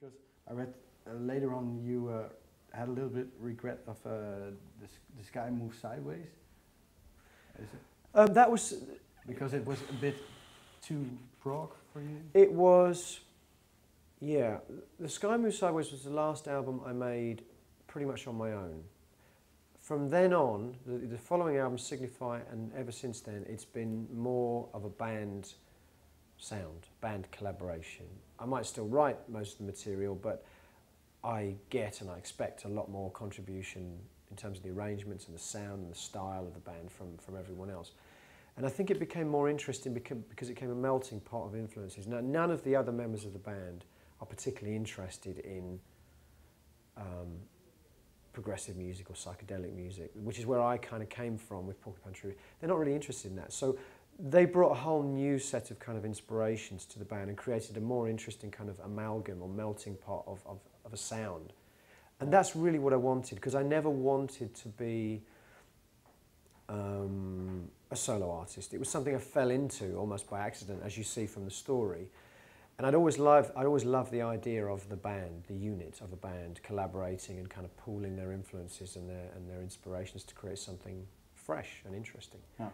Because I read later on you had a little bit regret of the sky moves sideways. Is it? That was because it was a bit too prog for you. It was, yeah. The Sky Moves Sideways was the last album I made pretty much on my own. From then on, the following albums, Signify, and ever since then, it's been more of a band sound, band collaboration. I might still write most of the material, but I get and I expect a lot more contribution in terms of the arrangements and the sound and the style of the band from everyone else. And I think it became more interesting because it became a melting pot of influences. Now, none of the other members of the band are particularly interested in progressive music or psychedelic music, which is where I kind of came from with Porcupine Tree. They're not really interested in that. So they brought a whole new set of kind of inspirations to the band and created a more interesting kind of amalgam or melting pot of a sound. And that's really what I wanted, because I never wanted to be a solo artist. It was something I fell into almost by accident, as you see from the story. And I'd always loved the idea of the band, the unit of a band, collaborating and kind of pooling their influences and their inspirations to create something fresh and interesting. Yeah.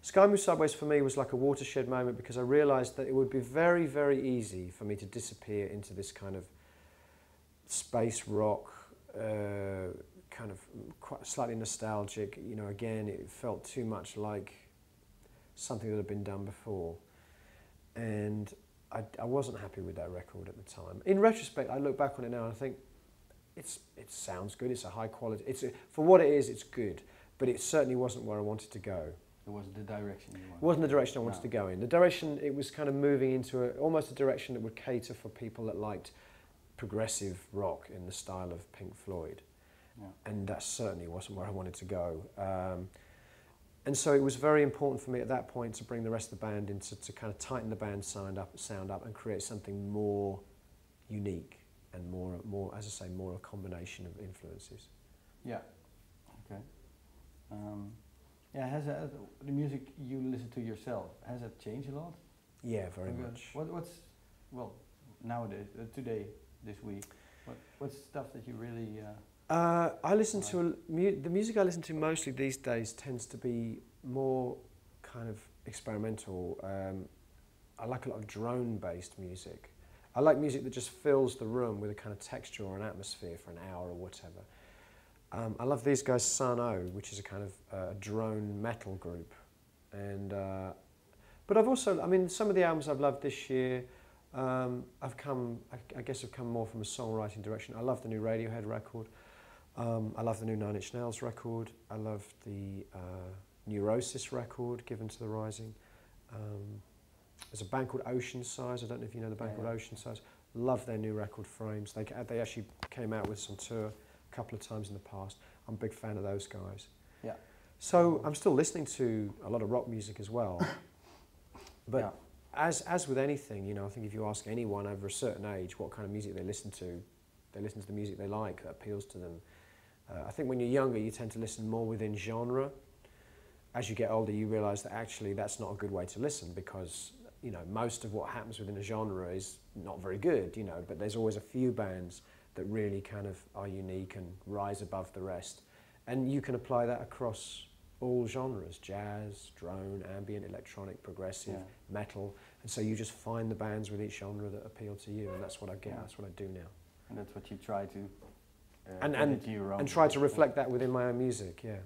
Sky Moves Sideways for me was like a watershed moment, because I realised that it would be very, very easy for me to disappear into this kind of space rock, kind of quite slightly nostalgic. You know, again, it felt too much like something that had been done before. And I wasn't happy with that record at the time. In retrospect, I look back on it now and I think it sounds good, it's a high quality, for what it is, it's good, but it certainly wasn't where I wanted to go. It wasn't the direction you wanted. It wasn't the direction I wanted to go in. The direction, it was kind of moving into almost a direction that would cater for people that liked progressive rock in the style of Pink Floyd. Yeah. And that certainly wasn't where I wanted to go. And so it was very important for me at that point to bring the rest of the band in to kind of tighten the band sound up and create something more unique and more, as I say, more a combination of influences. Yeah. Okay. Yeah. Has the music you listen to yourself, has that changed a lot? Yeah, very much. Well, nowadays, today, this week, what's stuff that you really? I listen to the music I listen to mostly these days tends to be more kind of experimental. I like a lot of drone-based music. I like music that just fills the room with a kind of texture or an atmosphere for an hour or whatever. I love these guys, Sun O, which is a kind of drone metal group. And but I've also, I mean, some of the albums I've loved this year, I guess I've come more from a songwriting direction. I love the new Radiohead record. I love the new Nine Inch Nails record. I love the Neurosis record, Given to the Rising. There's a band called Ocean Size. I don't know if you know the band called Ocean Size. Love their new record, Frames. They actually came out with some tour a couple of times in the past. I'm a big fan of those guys. Yeah. So I'm still listening to a lot of rock music as well. But as with anything, you know, I think if you ask anyone over a certain age what kind of music they listen to the music they like, that appeals to them. I think when you're younger, you tend to listen more within genre. As you get older, you realise that actually that's not a good way to listen, because, you know, most of what happens within a genre is not very good, you know, but there's always a few bands that really kind of are unique and rise above the rest. And you can apply that across all genres: jazz, drone, ambient, electronic, progressive, metal. And so you just find the bands with each genre that appeal to you, and that's what I get, that's what I do now. And that's what you try to and try to reflect that within my own music, yeah.